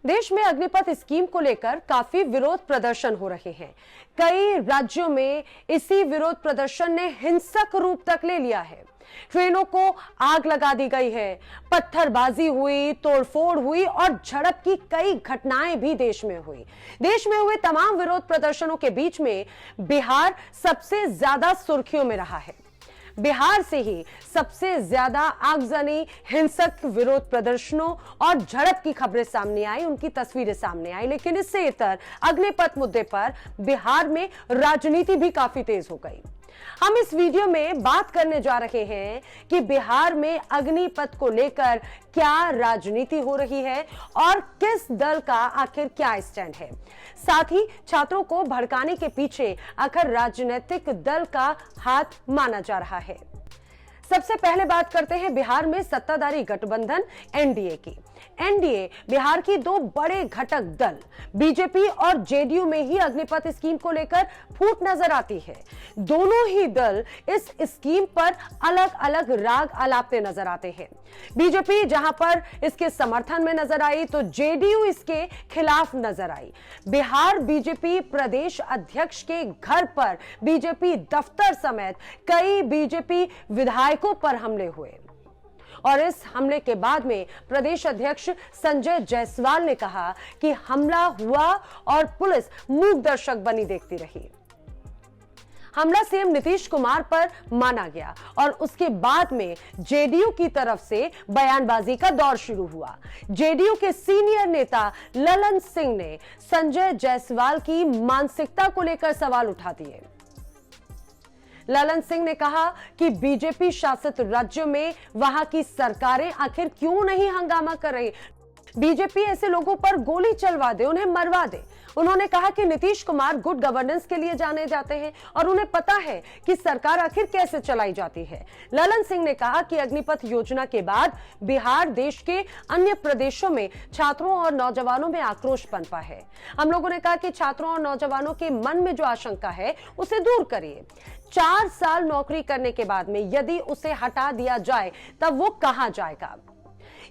देश में अग्निपथ स्कीम को लेकर काफी विरोध प्रदर्शन हो रहे हैं। कई राज्यों में इसी विरोध प्रदर्शन ने हिंसक रूप तक ले लिया है। ट्रेनों को आग लगा दी गई है, पत्थरबाजी हुई, तोड़फोड़ हुई और झड़प की कई घटनाएं भी देश में हुई। देश में हुए तमाम विरोध प्रदर्शनों के बीच में बिहार सबसे ज्यादा सुर्खियों में रहा है। बिहार से ही सबसे ज्यादा आगजनी, हिंसक विरोध प्रदर्शनों और झड़प की खबरें सामने आई, उनकी तस्वीरें सामने आई। लेकिन इससे इतर अग्निपथ मुद्दे पर बिहार में राजनीति भी काफी तेज हो गई। हम इस वीडियो में बात करने जा रहे हैं कि बिहार में अग्निपथ को लेकर क्या राजनीति हो रही है और किस दल का आखिर क्या स्टैंड है। साथ ही छात्रों को भड़काने के पीछे आखिर राजनीतिक दल का हाथ माना जा रहा है। सबसे पहले बात करते हैं बिहार में सत्ताधारी गठबंधन एनडीए की। एनडीए बिहार की दो बड़े घटक दल बीजेपी और जेडीयू में ही अग्निपथ स्कीम को लेकर फूट नजर आती है। दोनों ही दल इस स्कीम पर अलग अलग राग आलापते नजर आते हैं। बीजेपी जहां पर इसके समर्थन में नजर आई तो जेडीयू इसके खिलाफ नजर आई। बिहार बीजेपी प्रदेश अध्यक्ष के घर पर बीजेपी दफ्तर समेत कई बीजेपी विधायकों पर हमले हुए और इस हमले के बाद में प्रदेश अध्यक्ष संजय जायसवाल ने कहा कि हमला हुआ और पुलिस मूक दर्शक बनी देखती रही। हमला सीएम नीतीश कुमार पर माना गया और उसके बाद में जेडीयू की तरफ से बयानबाजी का दौर शुरू हुआ। जेडीयू के सीनियर नेता ललन सिंह ने संजय जायसवाल की मानसिकता को लेकर सवाल उठा दिए। ललन सिंह ने कहा कि बीजेपी शासित राज्यों में वहां की सरकारें आखिर क्यों नहीं हंगामा कर रही। बीजेपी ऐसे लोगों पर गोली चलवा दे, उन्हें मरवा दे। उन्होंने कहा कि नीतीश कुमार गुड गवर्नेंस के लिए जाने जाते हैं और उन्हें पता है कि सरकार आखिर कैसे चलाई जाती है। ललन सिंह ने कहा कि अग्निपथ योजना के बाद बिहार देश के अन्य प्रदेशों में छात्रों और नौजवानों में आक्रोश पनपा है। हम लोगों ने कहा कि छात्रों और नौजवानों के मन में जो आशंका है उसे दूर करिए। 4 साल नौकरी करने के बाद में यदि उसे हटा दिया जाए तब वो कहां जाएगा।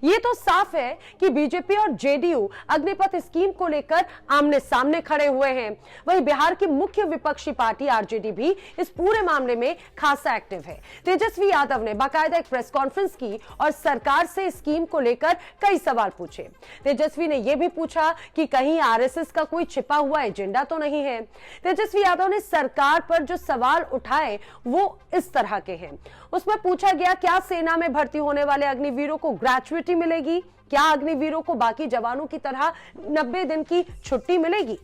ये तो साफ है कि बीजेपी और जेडीयू अग्निपथ स्कीम को लेकर आमने सामने खड़े हुए हैं। वहीं बिहार की मुख्य विपक्षी पार्टी आरजेडी भी इस पूरे मामले में खासा एक्टिव है। तेजस्वी यादव ने बाकायदा एक प्रेस कॉन्फ्रेंस की और सरकार से स्कीम को लेकर कई सवाल पूछे। तेजस्वी ने यह भी पूछा कि कहीं आरएसएस का कोई छिपा हुआ एजेंडा तो नहीं है। तेजस्वी यादव ने सरकार पर जो सवाल उठाए वो इस तरह के हैं। उसमें पूछा गया, क्या सेना में भर्ती होने वाले अग्निवीरों को ग्रेचुइटी मिलेगी? क्या अग्निवीरों को बाकी जवानों की तरह 90 दिन की छुट्टी मिलेगी?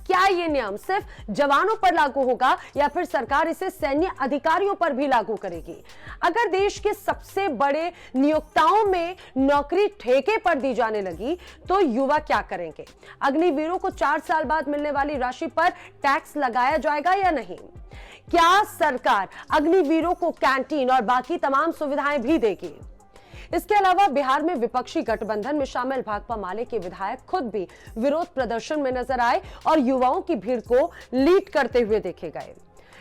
क्या ये नियम सिर्फ जवानों पर लागू होगा या फिर सरकार इसे सैन्य अधिकारियों पर भी लागू करेगी? अगर देश के सबसे बड़े नियोक्ताओं में नौकरी ठेके पर दी जाने लगी तो युवा क्या करेंगे? अग्निवीरों को 4 साल बाद मिलने वाली राशि पर टैक्स लगाया जाएगा या नहीं? क्या सरकार अग्निवीरों को कैंटीन और बाकी तमाम सुविधाएं भी देगी? इसके अलावा बिहार में विपक्षी गठबंधन में शामिल भाकपा माले के विधायक खुद भी विरोध प्रदर्शन में नजर आए और युवाओं की भीड़ को लीड करते हुए देखे गए।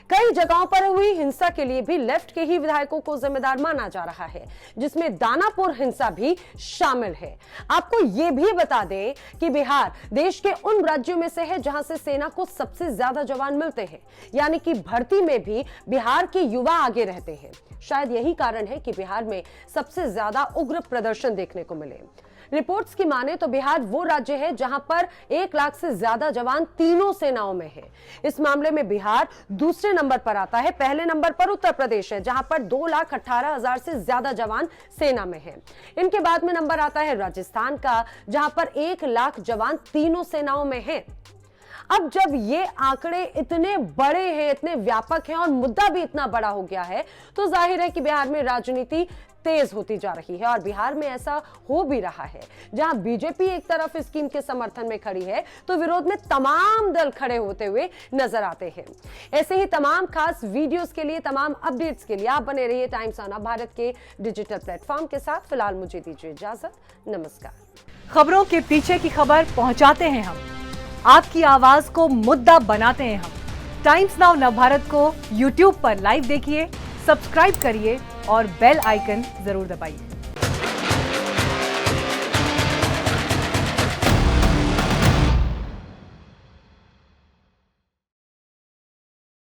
कई जगहों पर हुई हिंसा के लिए भी लेफ्ट के ही विधायकों को जिम्मेदार माना जा रहा है, जिसमें दानापुर हिंसा भी शामिल है। आपको यह भी बता दें कि बिहार देश के उन राज्यों में से है जहां से सेना को सबसे ज्यादा जवान मिलते हैं, यानी कि भर्ती में भी बिहार के युवा आगे रहते हैं। शायद यही कारण है कि बिहार में सबसे ज्यादा उग्र प्रदर्शन देखने को मिले। रिपोर्ट्स की माने तो बिहार वो राज्य है जहां पर 1 लाख से ज्यादा जवान तीनों सेनाओं में है। इस मामले में बिहार दूसरे नंबर पर आता है। पहले नंबर पर उत्तर प्रदेश है जहां पर 2,18,000 से ज्यादा जवान सेना में है। इनके बाद में नंबर आता है राजस्थान का, जहां पर 1 लाख जवान तीनों सेनाओं में है। अब जब ये आंकड़े इतने बड़े हैं, इतने व्यापक हैं और मुद्दा भी इतना बड़ा हो गया है तो जाहिर है कि बिहार में राजनीति तेज होती जा रही है। और बिहार में ऐसा हो भी रहा है, जहां बीजेपी एक तरफ स्कीम के समर्थन में खड़ी है तो विरोध में तमाम दल खड़े होते हुए नजर आते हैं। ऐसे ही तमाम खास वीडियोस के लिए, तमाम अपडेट्स के लिए आप बने रहिए टाइम्स ऑन भारत के डिजिटल प्लेटफॉर्म के साथ। फिलहाल मुझे दीजिए इजाजत, नमस्कार। खबरों के पीछे की खबर पहुंचाते हैं हम, आपकी आवाज को मुद्दा बनाते हैं हम। टाइम्स नाउ नवभारत को यूट्यूब पर लाइव देखिए, सब्सक्राइब करिए और बेल आइकन जरूर दबाइए।